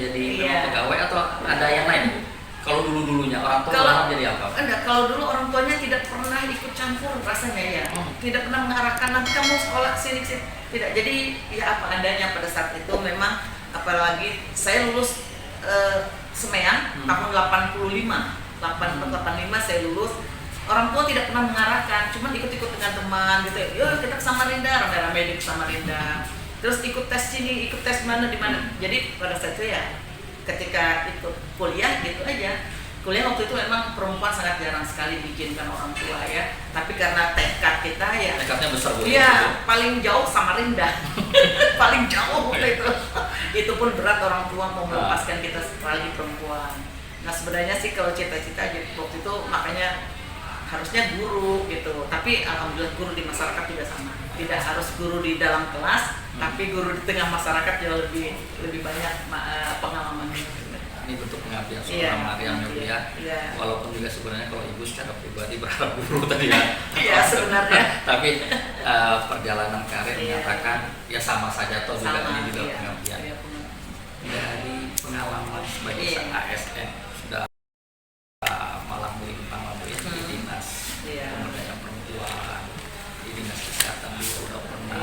menjadi pegawai atau ada yang lain? Kalau dulu-dulunya orang tua orang jadi apa? Enggak, kalau dulu orang tuanya tidak pernah ikut campur rasanya ya. Tidak pernah mengarahkan nanti kamu sekolah sini. Tidak. Jadi ya apa adanya pada saat itu memang, apalagi saya lulus Semeang tahun 85 saya lulus. Orang tua tidak pernah mengarahkan, cuma ikut-ikut dengan teman gitu. Yuk kita ke Samarinda, rame-rame di Samarinda. Terus ikut tes sini, ikut tes mana di mana. Jadi pada saat itu ya ketika ikut kuliah gitu aja. Kuliah waktu itu memang perempuan sangat jarang sekali diizinkan orang tua ya. Tapi karena tekad kita ya. Tekadnya besar Bu. Iya, paling jauh Samarinda. Paling jauh waktu itu. Itu pun berat orang tua mau melepaskan kita sekali perempuan. Nah sebenarnya sih kalau cita-cita waktu itu makanya harusnya guru gitu. Tapi alhamdulillah guru di masyarakat juga sama. Tidak harus guru di dalam kelas, tapi guru di tengah masyarakat jauh lebih banyak pengalamannya. Ini bentuk pengabdian seorang Mariam ya. Walaupun juga sebenarnya kalau ibu secara pribadi berharap guru tadi ya. Iya sebenarnya. Tapi perjalanan karir menyatakan ya sama saja toh juga ini juga pengabdian. Dari pengalaman sebagai ASN sudah malang melintang Bu ya di dinas pemberdayaan perempuan, di dinas kesehatan juga udah pernah.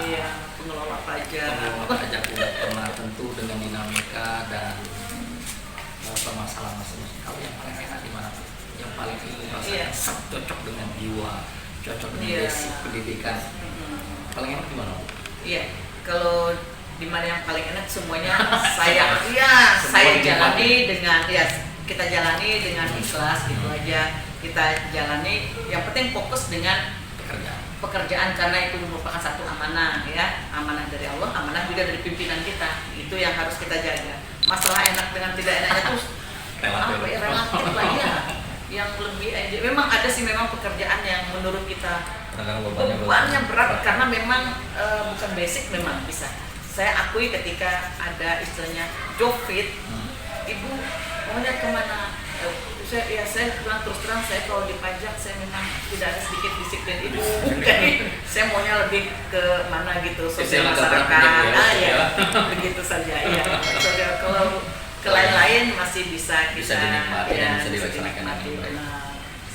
Pengelola pajak. Udah pernah, tentu dengan dinamika dan permasalahan masing-masing. Kalau yang paling enak di mana tuh? Yang paling ibu rasakan cocok dengan jiwa, cocok dengan basic pendidikan. Paling enak di mana? Iya, kalau di mana yang paling enak semuanya saya jalani dengan kita jalani dengan ikhlas gitu aja. Kita jalani, yang penting fokus dengan pekerjaan karena itu merupakan satu amanah ya, amanah dari Allah, amanah juga dari pimpinan kita. Itu yang harus kita jaga. Masalah enak dengan tidak enaknya tuh relatif lah ya. Yang lebih memang ada sih memang pekerjaan yang menurut kita bebannya berat karena memang bukan basic memang bisa. Saya akui ketika ada istilahnya job fit, ibu maunya kemana? Saya bilang terus terang, saya kalau di pajak saya memang tidak ada sedikit disiplin ibu. Saya maunya lebih ke mana gitu, sosial masyarakat. Begitu saja. Iya. Kalau ke lain-lain masih bisa kita dinikmati dan bisa dilaksanakan.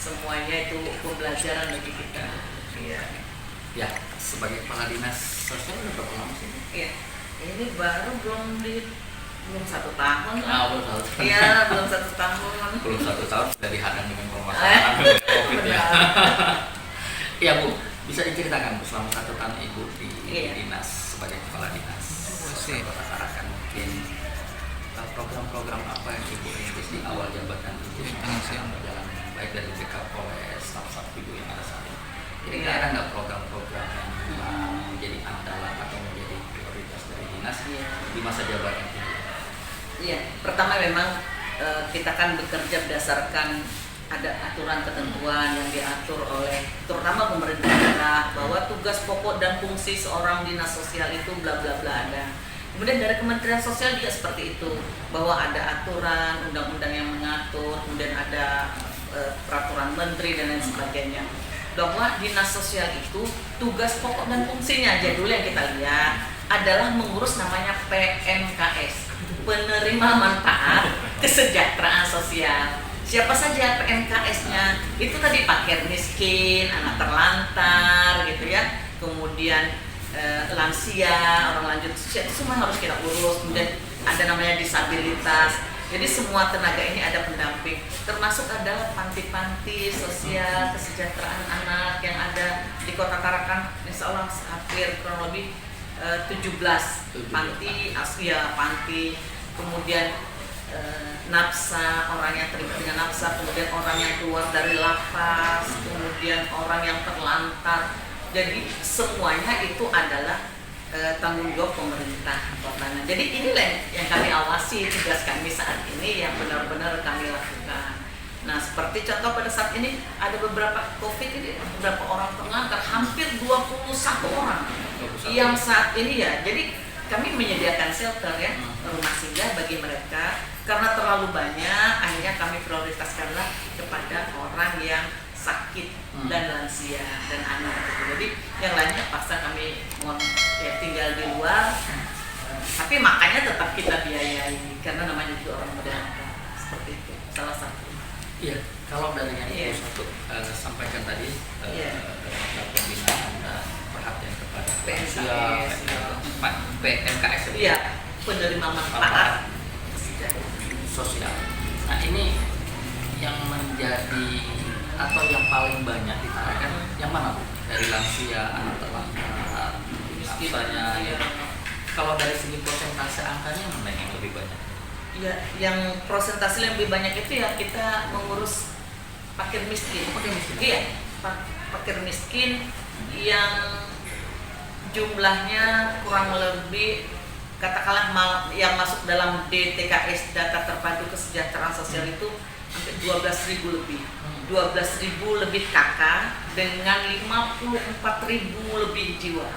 Semuanya itu pembelajaran bagi kita. Iya. Ya, sebagai kepala dinas sosial udah berapa lama sih? Iya. Ini baru belum 1 tahun. Iya, belum 1 tahun. Belum 1 tahun sudah dihadang dengan permasalahan COVID ya. Iya Bu, bisa diceritakan Bu selama 1 tahun Ibu di dinas sebagai kepala dinas Kota Tarakan, mungkin program-program apa yang Ibu rintis di awal jabatan Ibu yang berjalan baik dari BK Polres, staf-staf Ibu yang ada saat ini. Jadi ada nggak program-program yang menjadi andalan atau menjadi prioritas dari dinas di masa jabatan Ibu? Iya, pertama memang kita kan bekerja berdasarkan ada aturan ketentuan yang diatur oleh terutama pemerintah daerah bahwa tugas pokok dan fungsi seorang dinas sosial itu bla bla bla ada. Kemudian dari Kementerian Sosial juga seperti itu, bahwa ada aturan, undang-undang yang mengatur, kemudian ada peraturan menteri dan lain sebagainya. Bahwa dinas sosial itu tugas pokok dan fungsinya aja dulu yang kita lihat adalah mengurus namanya PMKS, penerima manfaat kesejahteraan sosial. Siapa saja PMKS-nya? Itu tadi fakir miskin, anak terlantar gitu ya. Kemudian lansia, orang lanjut usia itu semua harus kita urus. Kemudian ada namanya disabilitas. Jadi semua tenaga ini ada pendamping. Termasuk ada panti-panti sosial kesejahteraan anak yang ada di Kota Tarakan. Insya Allah hampir kurang lebih 17 panti, panti. Kemudian nafsa, orang yang terlibat dengan nafsa, kemudian orang yang keluar dari lapas, kemudian orang yang terlantar. Jadi semuanya itu adalah tanggung jawab pemerintah kotanya. Jadi inilah yang kami awasi, tugas kami saat ini yang benar-benar kami lakukan. Nah seperti contoh pada saat ini ada beberapa COVID ini, beberapa orang terlantar, hampir 21 orang yang saat ini ya. Jadi kami menyediakan shelter ya, rumah singgah bagi mereka. Karena terlalu banyak, akhirnya kami prioritaskanlah kepada orang yang sakit dan lansia dan anak gitu. Jadi yang lainnya paksa kami tinggal di luar Tapi makanya tetap kita biayai karena namanya juga orang muda, seperti itu salah satu. Iya, kalau dari yang Iya. satu sampaikan tadi Iya. pembinaan dan perhatian kepada PMKS. PMKS Iya, penerima manfaat sosial. Nah ini yang menjadi atau yang paling banyak ditarakan yang mana Bu? Dari lansia, anak terlantar, misalnya ya. Kalau dari segi persentase angkanya mana yang lebih banyak? Ya, yang prosentase yang lebih banyak itu ya kita mengurus fakir miskin. Fakir miskin. Iya, fakir miskin yang jumlahnya kurang lebih katakanlah yang masuk dalam DTKS data terpadu kesejahteraan sosial itu hampir 12.000 lebih. 12.000 lebih KK dengan 54.000 lebih jiwa.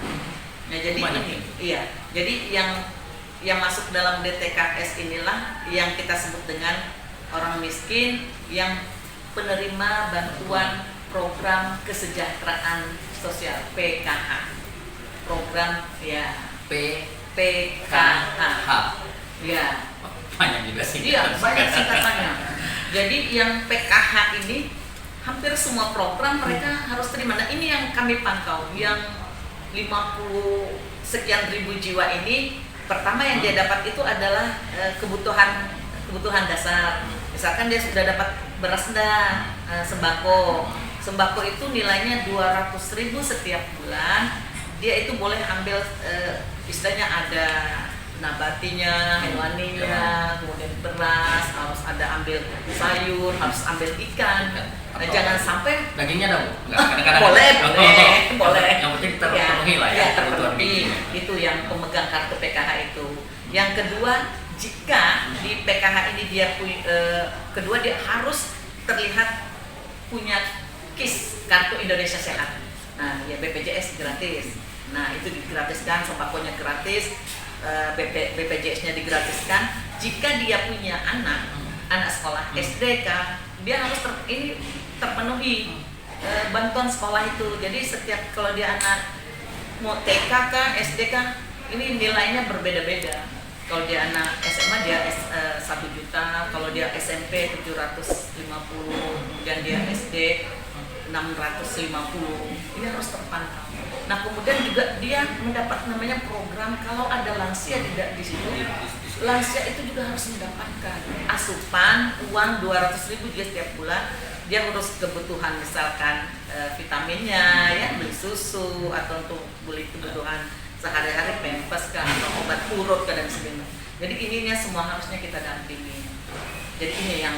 Nah, jadi banyak ini, iya. Jadi yang masuk dalam DTKS inilah yang kita sebut dengan orang miskin yang penerima bantuan program kesejahteraan sosial PKH. Program ya PKH. Ya. Banyak juga sih. Iya, banyak singkatannya. Jadi yang PKH ini hampir semua program mereka harus terima. Nah, ini yang kami pantau, yang 50 sekian ribu jiwa ini. Pertama yang dia dapat itu adalah kebutuhan dasar. Misalkan dia sudah dapat beras dan sembako. Sembako itu nilainya 200.000 setiap bulan. Dia itu boleh ambil istilahnya ada nabatinya, hewaninya, kemudian beras, harus ada ambil sayur, harus ambil ikan. Nah, jangan sampai dagingnya ada Bu? Enggak, kadang-kadang boleh, ada. boleh. Yang penting terpenuhi lah ya, ya kebutuhan terpenuhi. gizinya. Itu yang pemegang kartu PKH itu. Yang kedua, jika di PKH ini kedua dia harus terlihat punya KIS, Kartu Indonesia Sehat. Nah, ya BPJS gratis. Nah, itu digratiskan, sembakonya gratis, BPJS-nya digratiskan. Jika dia punya anak sekolah SDK, dia harus terpenuhi bantuan sekolah itu. Jadi setiap kalau dia anak mau TK kah, SD kah, ini nilainya berbeda-beda. Kalau dia anak SMA dia 1 juta, kalau dia SMP 750, kemudian dia SD 650. Ini harus terpantau. Nah, kemudian juga dia mendapat namanya program kalau ada lansia tidak di situ. Lansia itu juga harus mendapatkan asupan uang 200.000 juga setiap bulan. Dia urus kebutuhan misalkan vitaminnya, ya beli susu atau untuk beli kebutuhan sehari-hari pampers kan, atau obat urut dan sebagainya. Jadi ininya semua harusnya kita dampingi. Jadi ini yang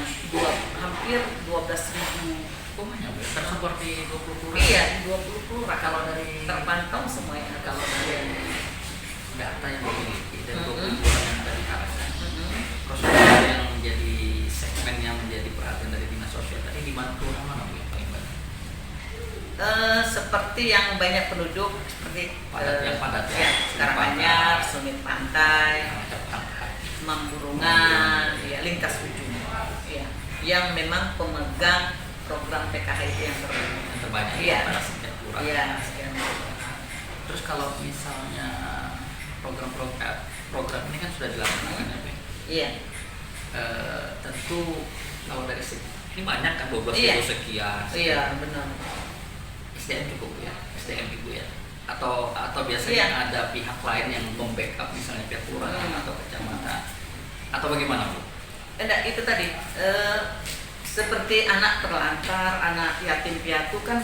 hampir 12.000 banyak Bu, tersebar di 20 kelurahan. Iya, 20 kelurahan. Kalau dari terpantau semuanya. Kalau dari data yang dimiliki dan 20 kelurahan yang ada di Karasan, prosedur yang menjadi segmen yang menjadi perhatian dari dinas sosial tadi di mana kelurahan mana Bu yang paling banyak? Seperti yang banyak penduduk seperti Yang padat ya. Karanganyar, Sumit Pantai, Mamburungan, ya, Lintas Ujung, ya, yang memang pemegang program PKH itu yang terbanyak iya. pada sekian kelurahan. Iya. Terus kalau misalnya program ini kan sudah dilaksanakan ya Bu? Iya. Tentu kalau dari segi ini banyak kan 12.000 Iya. sekian. Iya, benar. SDM cukup ya, SDM Ibu ya. Atau biasanya Iya. ada pihak lain yang membackup misalnya pihak kelurahan atau kecamatan atau bagaimana Bu? Enggak, itu tadi seperti anak terlantar, anak yatim piatu kan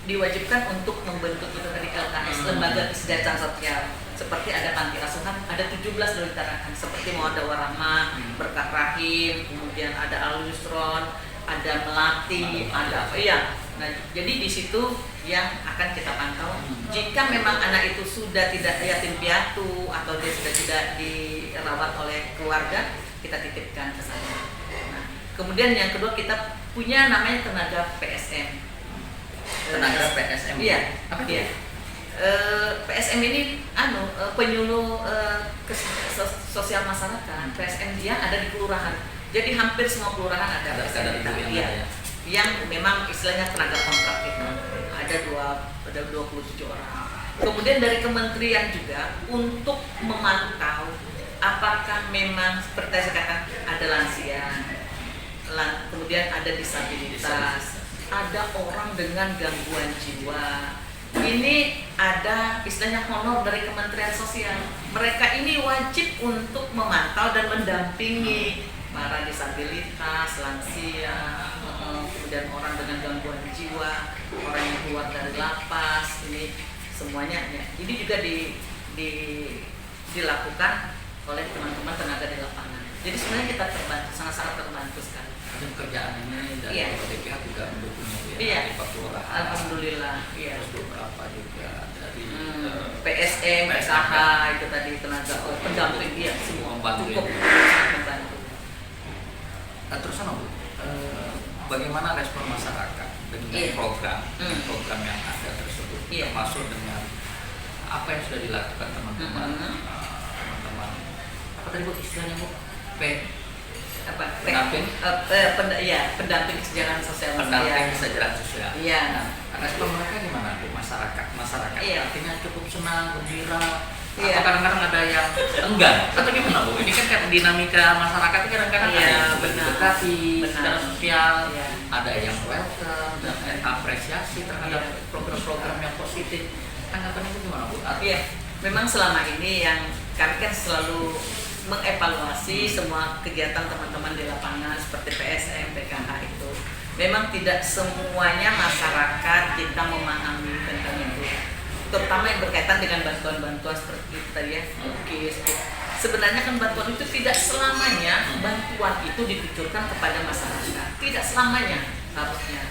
diwajibkan untuk membentuk itu tadi LKS, Lembaga Kesejahteraan Sosial. Seperti ada panti asuhan, ada 17 dari Tarakan, seperti Mawaddah Warahmah, Berkah Rahim, kemudian ada Al Yusron, ada Melati, ada iya. Nah, jadi di situ yang akan kita pantau. Jika memang anak itu sudah tidak yatim piatu atau dia sudah tidak dirawat oleh keluarga, kita titipkan ke sana. Nah, kemudian yang kedua kita punya namanya tenaga PSM. Tenaga PSM. Iya. Apa dia? PSM ini penyuluh sosial masyarakat. PSM dia ada di kelurahan. Jadi hampir semua kelurahan ada PSM. Ibu yang ada ya. Yang memang istilahnya tenaga kontrak itu. ada 27 orang. Kemudian dari kementerian juga untuk memantau apakah memang seperti saya katakan ada lansia, kemudian ada disabilitas, ada orang dengan gangguan jiwa. Ini ada istilahnya honor dari Kementerian Sosial. Mereka ini wajib untuk memantau dan mendampingi para disabilitas, lansia, kemudian orang dengan gangguan jiwa, orang yang keluar dari lapas. Ini semuanya ya. Ini juga dilakukan oleh teman-teman tenaga di lapangan. Jadi sebenarnya kita terbantu, sangat-sangat terbantu sekali. Dan pekerjaan ini dari berbagai pihak juga mendukungnya Bu ya. Iya. Dari Pak Kelurahan. Alhamdulillah. Iya. Terus beberapa juga dari PSM, PKH itu tadi tenaga pendamping dia semua membantu. cukup sangat membantu. Terus Bu, bagaimana respon masyarakat dengan program yang ada tersebut, termasuk dengan apa yang sudah dilakukan teman-teman, teman-teman apa tadi Bu istilahnya Bu? Pendamping kesejahteraan sosial. Pendamping kesejahteraan sosial. Iya. Nah, respon mereka gimana Bu? Masyarakat artinya cukup senang, gembira. Atau kadang-kadang ada yang enggan atau gimana Bu? Ini kan dinamika masyarakat itu kadang-kadang ada yang berdekati secara sosial, ada yang welcome dan apresiasi terhadap program-program yang positif. Tanggapan itu gimana Bu? Iya, memang selama ini yang kami kan selalu mengevaluasi semua kegiatan teman-teman di lapangan seperti PSM, PKH itu. Memang tidak semuanya masyarakat kita memahami tentang itu. Terutama yang berkaitan dengan bantuan-bantuan seperti itu tadi ya, sebenarnya kan bantuan itu tidak selamanya bantuan itu ditujukan kepada masyarakat, tidak selamanya harusnya.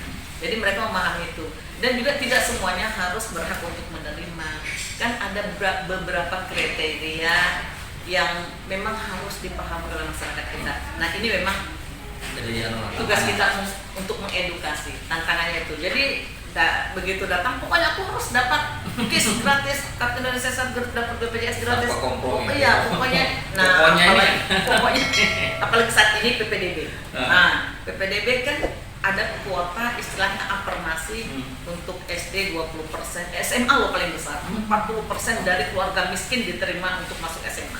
Jadi mereka memahami itu dan juga tidak semuanya harus berhak untuk menerima. Kan ada beberapa kriteria yang memang harus dipahami oleh masyarakat kita. Nah ini memang tugas kita untuk mengedukasi, tantangannya itu. Jadi begitu datang, pokoknya aku harus dapat KIS gratis, kartu Indonesia Sehat, dapat BPJS gratis. Iya, pokoknya. Nah, pokoknya, apalagi saat ini PPDB. Nah, PPDB kan ada kuota istilahnya afirmasi untuk SD 20%, SMA loh paling besar, 40% dari keluarga miskin diterima untuk masuk SMA.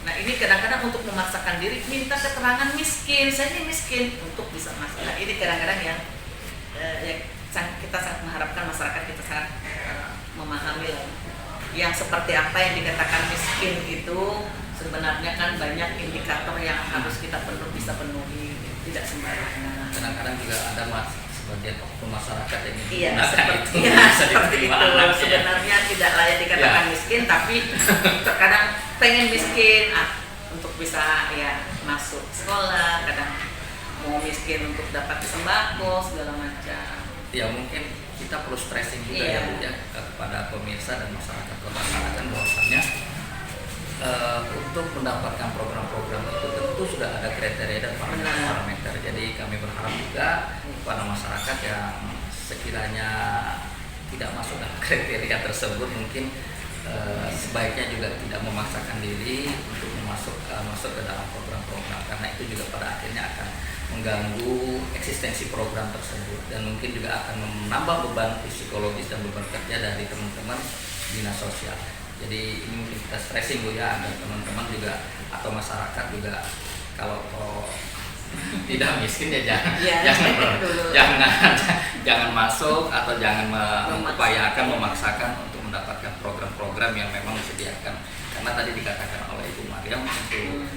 Nah ini kadang-kadang untuk memaksakan diri minta keterangan miskin, saya ini miskin untuk bisa masuk. Nah ini kadang-kadang yang kita sangat mengharapkan masyarakat kita sangat memahami lah. Yang seperti apa yang dikatakan miskin itu sebenarnya kan banyak indikator yang harus kita bisa penuhi, tidak sembarangan. Kadang-kadang juga ada sebagian oknum masyarakat yang seperti itu. Sebenarnya tidak layak dikatakan miskin, tapi terkadang pengen miskin untuk bisa masuk sekolah, kadang mau miskin untuk dapat sembako segala macam. Ya mungkin kita perlu stressing juga ya kepada pemirsa dan masyarakat kota Tarakan bahwasannya untuk mendapatkan program-program itu tentu sudah ada kriteria dan parameter. Jadi kami berharap juga kepada masyarakat yang sekiranya tidak masuk dalam kriteria tersebut mungkin sebaiknya juga tidak memaksakan diri untuk masuk ke dalam program-program, karena itu juga pada akhirnya akan mengganggu eksistensi program tersebut dan mungkin juga akan menambah beban psikologis dan beban kerja dari teman-teman dinas sosial. Jadi ini mungkin kita stressing Bu ya, agar teman-teman juga atau masyarakat juga kalau tidak miskin ya jangan masuk atau jangan mengupayakan memaksakan untuk mendapatkan program-program yang memang disediakan. Karena tadi dikatakan oleh Ibu Mariam untuk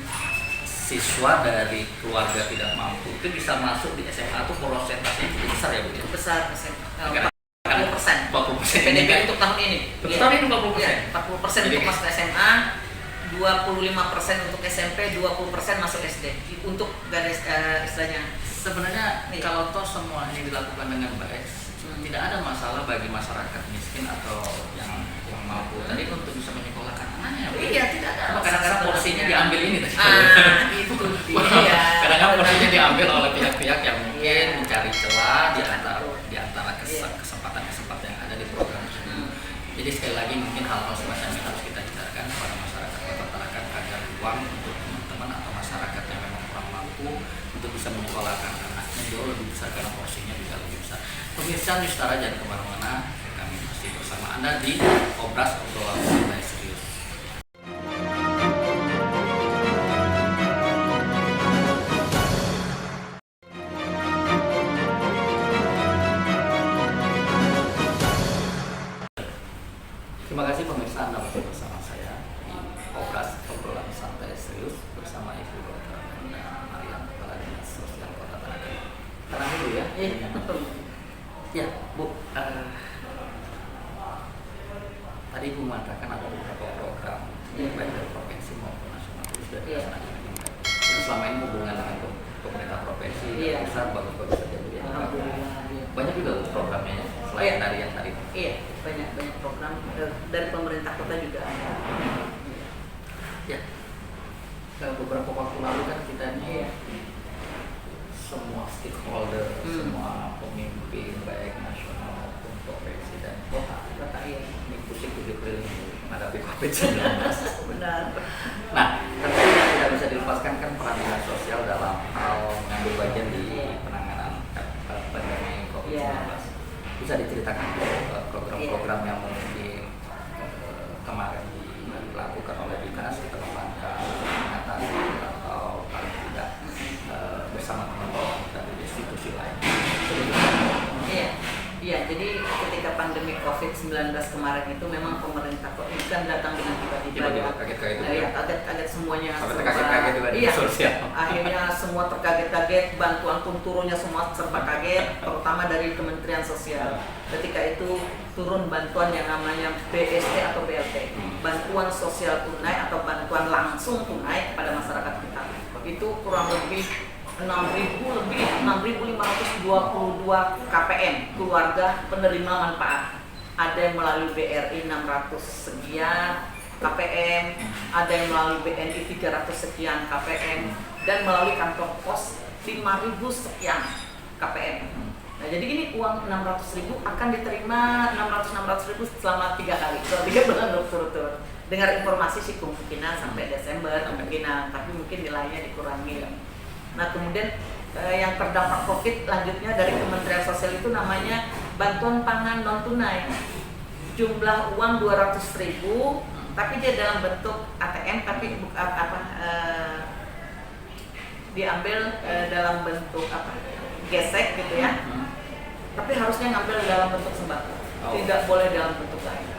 siswa dari keluarga tidak mampu itu bisa masuk di SMA itu prosentasenya cukup besar ya Bu ya? Besar, 40% PDB untuk tahun ini. Untuk tahun ini 40%? 40% untuk masuk SMA, 25% untuk SMP, 20% masuk SD. Untuk garis istilahnya. Sebenarnya kalau toh semua ini dilakukan dengan baik, tidak ada masalah bagi masyarakat miskin atau yang mampu tadi untuk bisa menyekolahkan anaknya. Iya, tidak ada. Kadang-kadang porsinya diambil ini tadi. Itu dia. Kadang-kadang porsinya diambil oleh pihak-pihak yang mungkin mencari celah di antara kesempatan-kesempatan yang ada di program tersebut. Jadi sekali lagi mungkin hal-hal semacam ini harus kita hindarkan kepada masyarakat Kota Tarakan agar ruang untuk teman-teman atau masyarakat yang memang kurang mampu untuk bisa menyekolahkan anaknya jauh lebih besar karena porsinya juga lebih besar. Pemirsa Nusantara jangan kemana-mana. Anda di Obras Obrolan Santai Serius. Terima kasih pemirsa, Anda masih bersama saya di Obras Obrolan Santai Serius bersama Ibu Dr. Nanda Mariam, Kepala Dinas Sosial Kota Tarakan. Tenang dulu ya. Ya, Bu. Tadi Ibu mengatakan ada beberapa program baik dari provinsi maupun nasional itu sudah dilaksanakan dengan baik. Dan selama ini hubungan dengan pemerintah provinsi dan pusat bagus-bagus saja Bu ya. Banyak juga Bu programnya ya, selain dari yang tadi. Iya, banyak program dari pemerintah kota juga ada. Ya, beberapa waktu lalu kan kita ini semua stakeholder, semua pemimpin baik nasional maupun provinsi dan kota ini pusing 7 keliling menghadapi COVID-19. Benar. Nah, tentu yang tidak bisa dilepaskan kan peran dinas sosial dalam hal mengambil bagian di penanganan pandemi COVID-19. Bisa diceritakan program-program yang mungkin kemarin dilakukan oleh dinas dalam rangka mengatasi atau paling tidak bersama teman-teman dari institusi lain. Iya, jadi ketika pandemi COVID-19 kemarin itu memang pemerintah kok kan datang dengan tiba-tiba kaget-kaget semuanya. Sampai terkaget-kaget juga di sosial. Akhirnya semua terkaget-kaget, bantuan pun turunnya semua serba kaget, terutama dari Kementerian Sosial. Ketika itu turun bantuan yang namanya BST atau BLT, bantuan sosial tunai atau bantuan langsung tunai kepada masyarakat kita. Itu kurang lebih 6.522 KPM keluarga penerima manfaat. Ada yang melalui BRI 600 sekian KPM, ada yang melalui BNI 300 sekian KPM, dan melalui kantor pos 5.000 sekian KPM. Nah, jadi ini uang 600.000 akan diterima 600.000 selama 3 kali, 3 bulan berturut-turut. Dengar informasi sih kemungkinan sampai Desember kemungkinan, tapi mungkin nilainya dikurangi. Nah, kemudian yang terdampak COVID lanjutnya dari Kementerian Sosial itu namanya bantuan pangan non tunai. Jumlah uang 200.000, tapi dia dalam bentuk ATM, tapi diambil dalam bentuk gesek gitu ya. Tapi harusnya ngambil dalam bentuk sembako, tidak boleh dalam bentuk lain.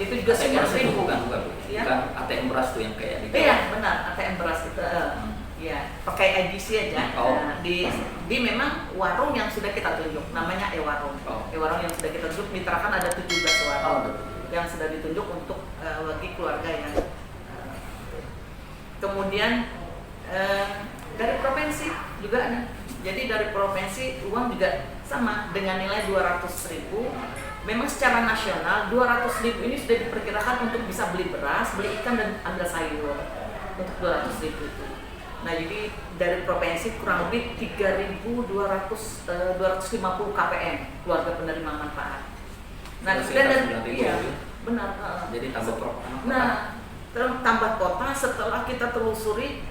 Itu juga 100.000. Bukan ATM beras tuh yang kayak gitu. Iya, benar, ATM beras itu. Ya, pakai IDC aja. Nah, di memang warung yang sudah kita tunjuk, namanya e-warung. E-warung yang sudah kita tunjuk, Mitra kan ada 17 warung yang sudah ditunjuk untuk bagi keluarga yang. Kemudian dari provinsi juga ada. Jadi dari provinsi uang juga sama dengan nilai 200.000. Memang secara nasional 200.000 ini sudah diperkirakan untuk bisa beli beras, beli ikan dan ambil sayur untuk 200.000 itu. Nah, jadi dari provinsi kurang lebih 3.250 KPM keluarga penerima manfaat. Nah, kemudian dari benar. Jadi tambah kota. Nah, tambah kota setelah kita telusuri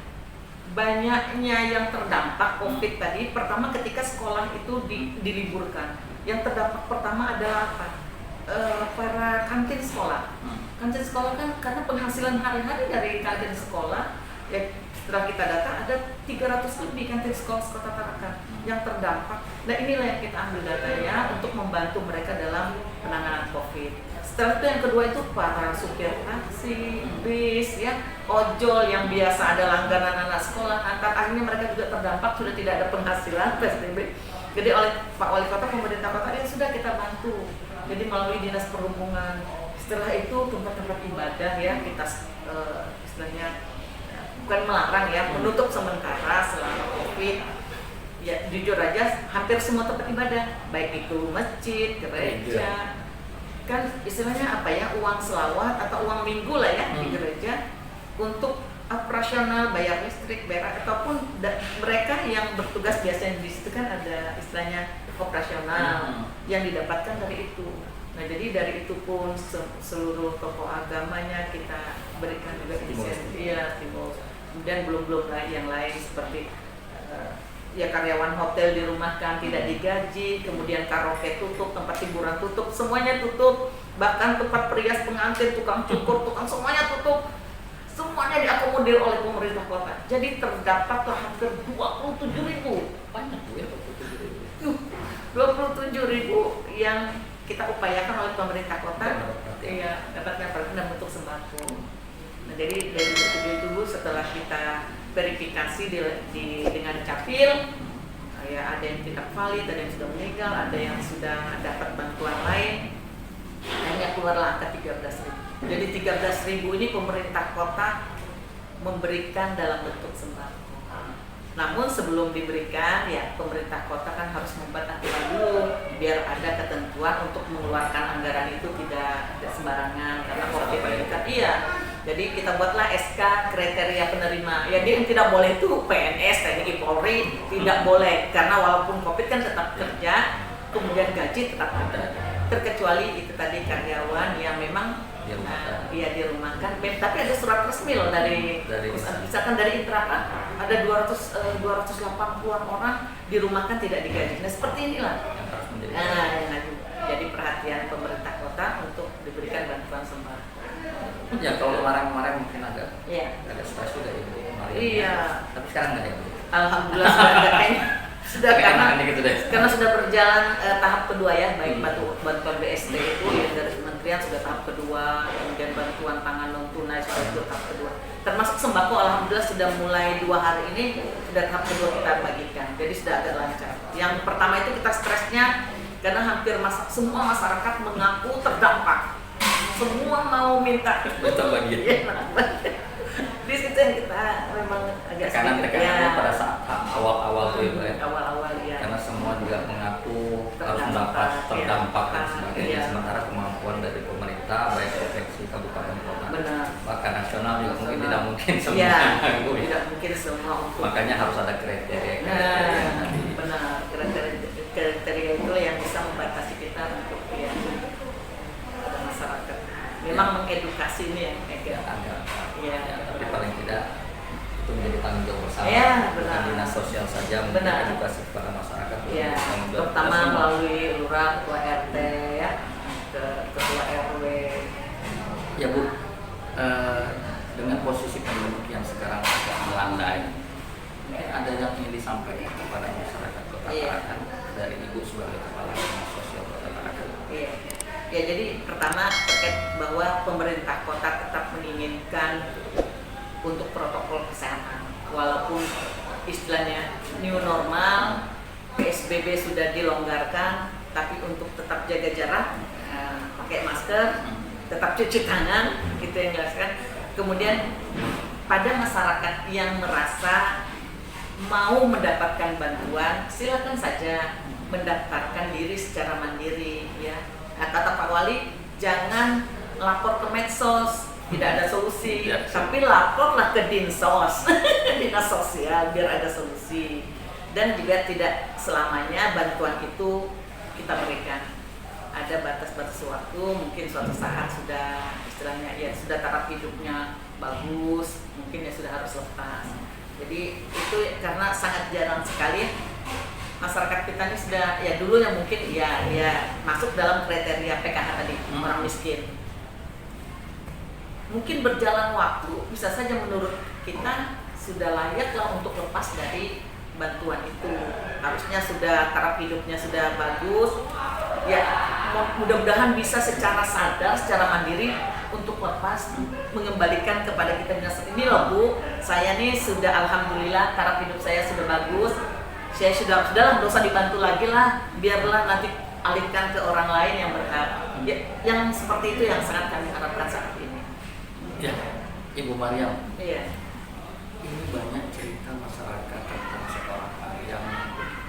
banyaknya yang terdampak COVID tadi. Pertama ketika sekolah itu diliburkan. Yang terdampak pertama adalah apa? Para kantin sekolah. Kantin sekolah kan karena penghasilan hari-hari dari kantin sekolah ya. Setelah kita data ada 300 lebih kantin sekolah Kota Tarakan yang terdampak. Nah, inilah yang kita ambil datanya untuk membantu mereka dalam penanganan COVID. Setelah itu yang kedua itu para supir taksi, bis, ya, ojol yang biasa ada langganan anak sekolah antar, akhirnya mereka juga terdampak, sudah tidak ada penghasilan PSBB. Jadi oleh Pak Wali Kota, pemerintah kota ya sudah kita bantu. Jadi melalui Dinas Perhubungan. Setelah itu tempat-tempat ibadah ya kita istilahnya bukan melarang ya, menutup sementara selama COVID. Ya jujur aja hampir semua tempat ibadah, baik itu masjid, gereja, kan istilahnya apa ya, uang selawat atau uang minggu lah ya di gereja untuk operasional, bayar listrik, bayar ataupun mereka yang bertugas biasanya di situ kan ada istilahnya operasional yang didapatkan dari itu. Nah, jadi dari itu pun seluruh tokoh agamanya kita berikan juga insentif, stimulus. Kemudian belum lagi yang lain seperti ya karyawan hotel dirumahkan tidak digaji, kemudian karaoke tutup, tempat hiburan tutup, semuanya tutup. bahkan tempat perias pengantin, tukang cukur, tukang semuanya tutup. Semuanya diakomodir oleh pemerintah kota. Jadi terdapatlah hampir 27.000. Banyak Bu ya 27.000 yang kita upayakan oleh pemerintah kota. Iya, Dapatnya dalam bentuk sembako. Nah, jadi dari 27 itu setelah kita verifikasi dengan capil, ya ada yang tidak valid, ada yang sudah meninggal, ada yang sudah dapat bantuan lain, hanya keluarlah angka 13.000. Jadi 13.000 ini pemerintah kota memberikan dalam bentuk sembako. Namun sebelum diberikan, ya pemerintah kota kan harus membuat aturan dulu biar ada ketentuan untuk mengeluarkan anggaran itu tidak sembarangan karena COVID ini kan iya. Jadi kita buatlah SK kriteria penerima. Ya dia yang tidak boleh itu PNS, TNI, Polri tidak boleh karena walaupun COVID kan tetap kerja, kemudian gaji tetap ada. Terkecuali itu tadi karyawan yang memang dirumahkan. Tapi ada surat resmi loh dari misalkan dari Intraka ada 280-an orang dirumahkan tidak digaji. Nah seperti inilah. Jadi perhatian pemerintah kota untuk diberikan bantuan sembako. Ya kalau kemarin mungkin agak stres juga Ibu kemarin. Iya. Tapi sekarang nggak ya Bu? Alhamdulillah sudah ada kayaknya. Karena sudah berjalan tahap kedua ya, baik bantuan BST itu yang dari kementerian sudah tahap kedua, kemudian bantuan pangan non tunai sudah tahap kedua. Termasuk sembako alhamdulillah sudah mulai 2 hari ini sudah tahap kedua kita bagikan, jadi sudah agak lancar. Yang pertama itu kita stresnya karena hampir semua masyarakat mengaku terdampak, semua mau minta bagian. Di situ yang kita memang agak tekanan pada saat awal-awal tuh ya. Awal-awal ya. Karena semua juga mengaku harus terdampak dan sebagainya. Sementara kemampuan dari pemerintah baik provinsi, kabupaten, kota, bahkan nasional juga mungkin tidak mungkin semua. Tidak mungkin semua. Makanya harus ada kriteria. Benar, kriteria itu yang bisa membatasi kita untuk pada masyarakat. Memang mengedukasi ini yang tapi paling tidak itu menjadi tanggung jawab bersama. Bukan dinas sosial saja memberikan edukasi kepada masyarakat. Pertama melalui lurah, ketua RT, ketua RW. Ya Bu, dengan posisi pandemi yang sekarang agak melandai, mungkin ada yang ingin disampaikan kepada masyarakat Kota Tarakan dari Ibu sebagai kepala dinas sosial Kota Tarakan. Ya jadi pertama terkait bahwa pemerintah kota tetap menginginkan untuk protokol kesehatan walaupun istilahnya new normal, PSBB sudah dilonggarkan, tapi untuk tetap jaga jarak, pakai masker, tetap cuci tangan, gitu yang jelaskan. Kemudian pada masyarakat yang merasa mau mendapatkan bantuan, silakan saja mendaftarkan diri secara mandiri ya. Nah, kata Pak Wali, jangan lapor ke medsos, tidak ada solusi, tapi laporlah ke Dinsos, dinas sosial, biar ada solusi. Dan juga tidak selamanya bantuan itu kita berikan. Ada batas-batas waktu, mungkin suatu saat sudah istilahnya sudah taraf hidupnya bagus, mungkin sudah harus lepas. Jadi itu karena sangat jarang sekali masyarakat kita ini sudah dulu yang mungkin masuk dalam kriteria PKH tadi, orang miskin. Mungkin berjalan waktu bisa saja menurut kita sudah layaklah untuk lepas dari bantuan itu. Harusnya sudah taraf hidupnya sudah bagus. Ya, mudah-mudahan bisa secara sadar, secara mandiri untuk lepas, mengembalikan kepada kita ini loh Bu, saya nih sudah alhamdulillah taraf hidup saya sudah bagus. Saya sudahlah, nggak usah dibantu lagi lah, biarlah nanti alihkan ke orang lain yang berhak. Yang seperti itu yang sangat kami harapkan saat ini. Ya, Ibu Mariam. Iya. Ini banyak cerita masyarakat tentang seorang yang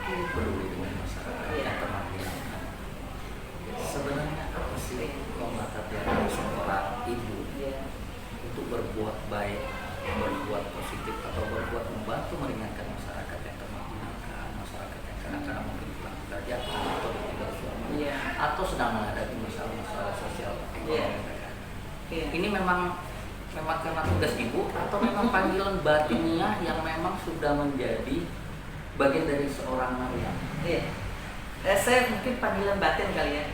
peduli dengan masyarakat yang termarginalkan. Sebenarnya apa sih melatar belakang seorang ibu untuk berbuat baik, berbuat positif atau berbuat membantu meringankan masyarakat yang termarginalkan, masyarakat yang kadang-kadang mungkin kurang terjatuh atau ditinggal suami, atau sedang menghadapi masalah-masalah sosial ekonomi mereka. Ini memang karena tugas ibu atau memang panggilan batinnya yang memang sudah menjadi bagian dari seorang Mariam? Saya mungkin panggilan batin kali ya.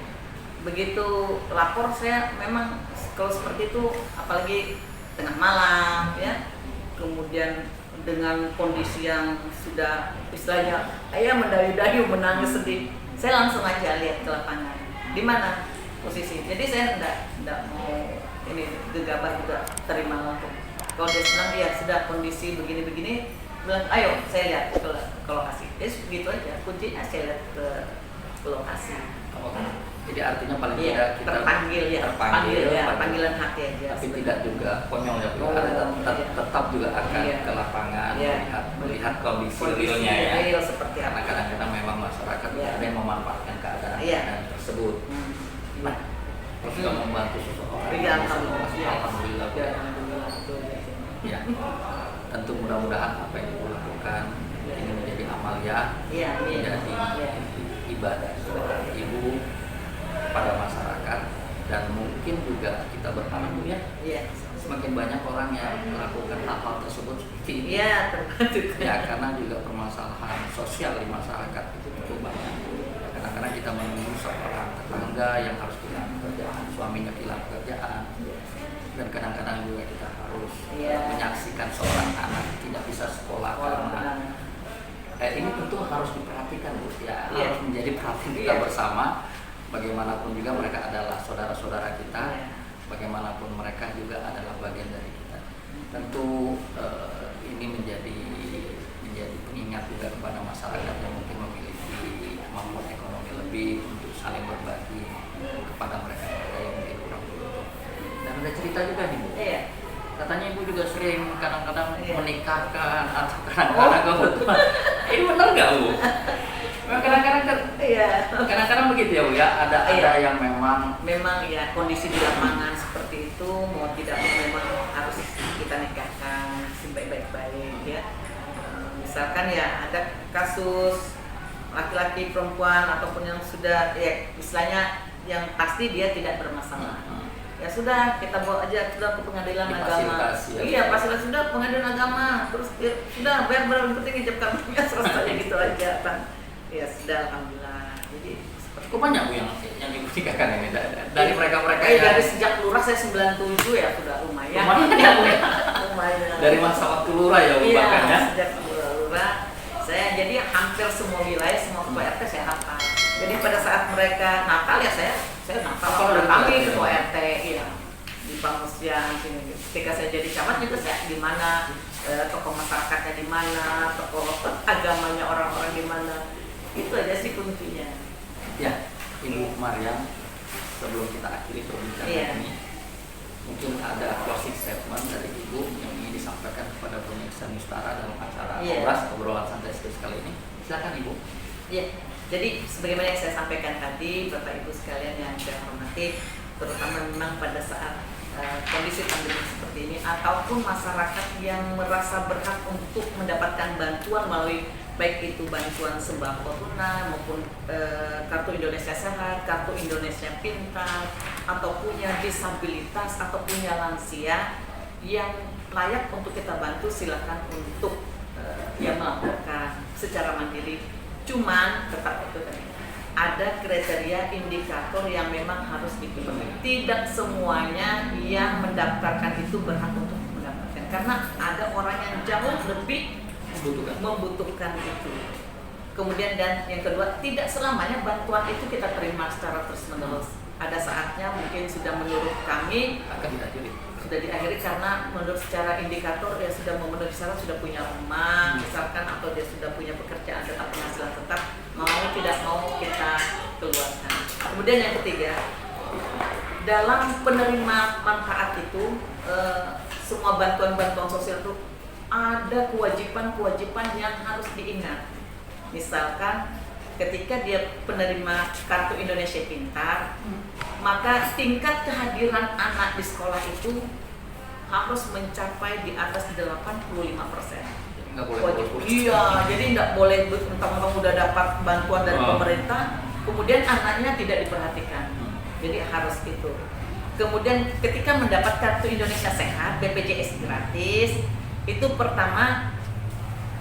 begitu lapor saya memang kalau seperti itu, apalagi tengah malam ya, kemudian dengan kondisi yang sudah istilahnya ayah mendayu-dayu menangis sedih, saya langsung aja lihat ke lapangan di mana posisi. Jadi saya enggak mau ini gegabah juga terima langsung. Kalau dia senang ya sudah kondisi begini-begini, bilang ayo saya lihat ke lokasi. Jadi begitu aja, kuncinya saya lihat ke lokasi. Jadi artinya paling tidak kita terpanggil ya, panggilan hati aja. Tapi tidak juga konyol ya, tetap juga akan ke lapangan melihat kondisi realnya ya. Real seperti karena kadang-kadang memang masyarakat ada yang memanfaatkan keadaan tersebut. Nah, terus juga membantu seseorang. Alhamdulillah. Ya, tentu mudah-mudahan apa yang ibu lakukan ini menjadi amalia, menjadi ibadah ibu pada masyarakat, dan mungkin juga kita berharap ya semakin banyak orang yang melakukan hal-hal tersebut seperti ini. Ya, karena juga permasalahan sosial di masyarakat itu cukup banyak. Kadang-kadang kita menunggu seorang tetangga yang harus kehilangan pekerjaan, suaminya kehilangan pekerjaan, dan kadang-kadang juga kita harus menyaksikan seorang anak tidak bisa sekolah karena ini tentu harus diperhatikan Bu ya, harus menjadi perhatian kita bersama. Bagaimanapun juga mereka adalah saudara-saudara kita, bagaimanapun mereka juga adalah bagian dari kita. Tentu ini menjadi pengingat juga kepada masyarakat yang mungkin memiliki kemampuan ekonomi lebih untuk saling berbagi kepada mereka yang mungkin kurang beruntung. Dan ada cerita juga nih Bu. Katanya ibu juga sering kadang-kadang menikahkan atau kadang-kadang kebetulan. Ini benar nggak Bu? Kadang-kadang begitu ya Bu ya. Ada yang memang ya kondisi di lapangan seperti itu, mau tidak mau memang harus kita nikahkan baik-baik ya. Misalkan ya ada kasus laki-laki perempuan ataupun yang sudah ya istilahnya yang pasti dia tidak bermasalah. Ya sudah, kita bawa aja sudah ke pengadilan agama. Fasilitas sudah pengadilan agama. Terus ya, sudah bayar berapa penting ijab kabulnya selesai gitu aja kan. Ya sudah, alhamdulillah. Jadi kok banyak Bu yang ibu nikahkan ini dari mereka-mereka dari sejak lurah saya 97 ya sudah lumayan. Lumayan. Dari masa waktu lurah ya Bu bahkan ya. Sejak lurah saya jadi hampir semua wilayah, semua ketua RT saya hafal. Jadi pada saat mereka Natal ya saya Natal dan kami ketua RT ya di Pangosian sini. Ketika saya jadi camat juga saya di mana tokoh masyarakatnya di mana, tokoh agamanya orang-orang di mana. Itu aja sih kuncinya. Ya, Ibu Mariam, sebelum kita akhiri perbincangan ini, mungkin ada closing statement dari Ibu yang ingin disampaikan kepada pemirsa Nusantara dalam acara obrolan santai kali ini. Silakan Ibu. Jadi sebagaimana yang saya sampaikan tadi, Bapak Ibu sekalian yang saya hormati, terutama memang pada saat kondisi pandemi seperti ini, ataupun masyarakat yang merasa berhak untuk mendapatkan bantuan melalui baik itu bantuan sembako tunai maupun kartu Indonesia Sehat, kartu Indonesia Pintar, atau punya disabilitas atau punya lansia yang layak untuk kita bantu, silakan untuk melaporkan secara mandiri. Cuman tetap itu tadi ada kriteria indikator yang memang harus dipenuhi. Tidak semuanya yang mendaftarkan itu berhak untuk mendapatkan, karena ada orang yang jauh lebih membutuhkan itu. Kemudian dan yang kedua, tidak selamanya bantuan itu kita terima secara terus-menerus. Ada saatnya mungkin sudah menurut kami sudah diakhiri karena menurut secara indikator dia sudah memenuhi syarat, sudah punya rumah misalkan, atau dia sudah punya pekerjaan tetap, penghasilan tetap, mau tidak mau kita keluarkan. Kemudian yang ketiga, dalam penerima manfaat itu semua bantuan-bantuan sosial itu ada kewajiban-kewajiban yang harus diingat. Misalkan ketika dia penerima kartu Indonesia Pintar, maka tingkat kehadiran anak di sekolah itu harus mencapai di atas 85%. Nggak boleh. Jadi nggak boleh mentang-mentang udah dapat bantuan dari pemerintah, kemudian anaknya tidak diperhatikan. Jadi harus itu. Kemudian ketika mendapat kartu Indonesia Sehat, BPJS gratis, itu pertama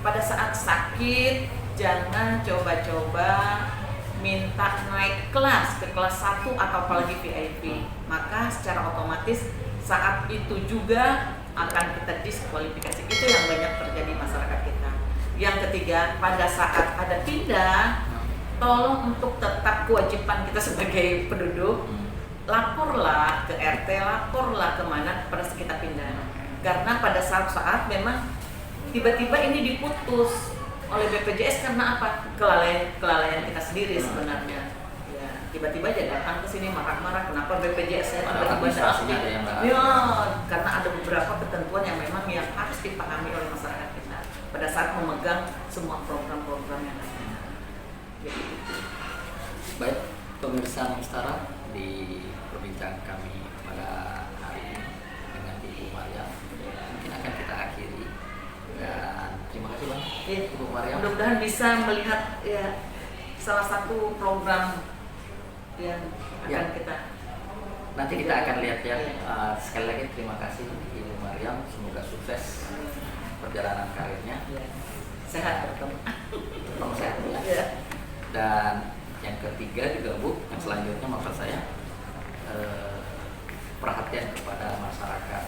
pada saat sakit jangan coba-coba minta naik kelas ke kelas 1 atau apalagi VIP, maka secara otomatis saat itu juga akan kita diskualifikasi. Itu yang banyak terjadi masyarakat kita. Yang ketiga, pada saat ada pindah, tolong untuk tetap kewajiban kita sebagai penduduk, laporlah ke RT, laporlah kemana pada saat kita pindah. Karena pada saat-saat memang tiba-tiba ini diputus oleh BPJS karena apa? Kelalaian kita sendiri sebenarnya. Ya, tiba-tiba aja datang ke sini marah-marah kenapa BPJS saya tiba-tiba ada yang ya, karena ada beberapa ketentuan yang memang yang harus dipahami oleh masyarakat kita pada saat memegang semua program-program yang ada. Jadi, baik pemirsa Nustara, di perbincangan kami pada hari ini dengan Ibu Maria mungkin akan kita akhiri, dan terima kasih Bang Ibu Maria. Mudah-mudahan bisa melihat ya salah satu program yang akan kita nanti kita akan lihat ya. Sekali lagi terima kasih Ibu Maria, semoga sukses perjalanan karirnya. Sehat bertemu. Tetap sehat ya. Dan yang ketiga juga Bu, yang selanjutnya maksud saya perhatian kepada masyarakat,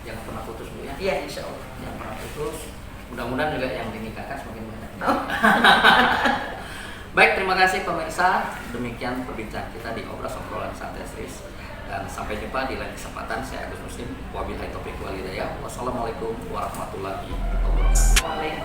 jangan pernah putus Bu ya. Iya, insya Allah. Jangan pernah putus. Mudah-mudahan juga yang dinikahkan semakin banyak. Baik, terima kasih pemirsa. Demikian perbincangan kita di obrolan santai serius. Dan sampai jumpa di lain kesempatan. Saya Agus Muslim. Wabillahi taufiq wal hidayah. Wassalamualaikum warahmatullahi wabarakatuh.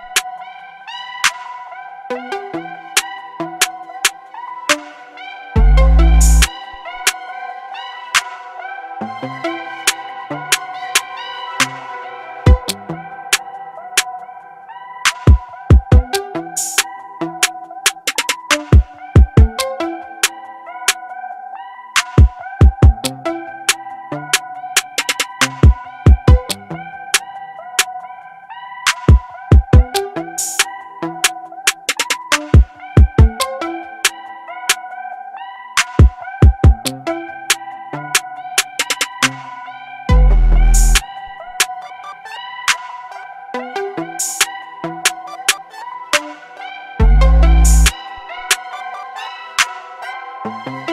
Thank you.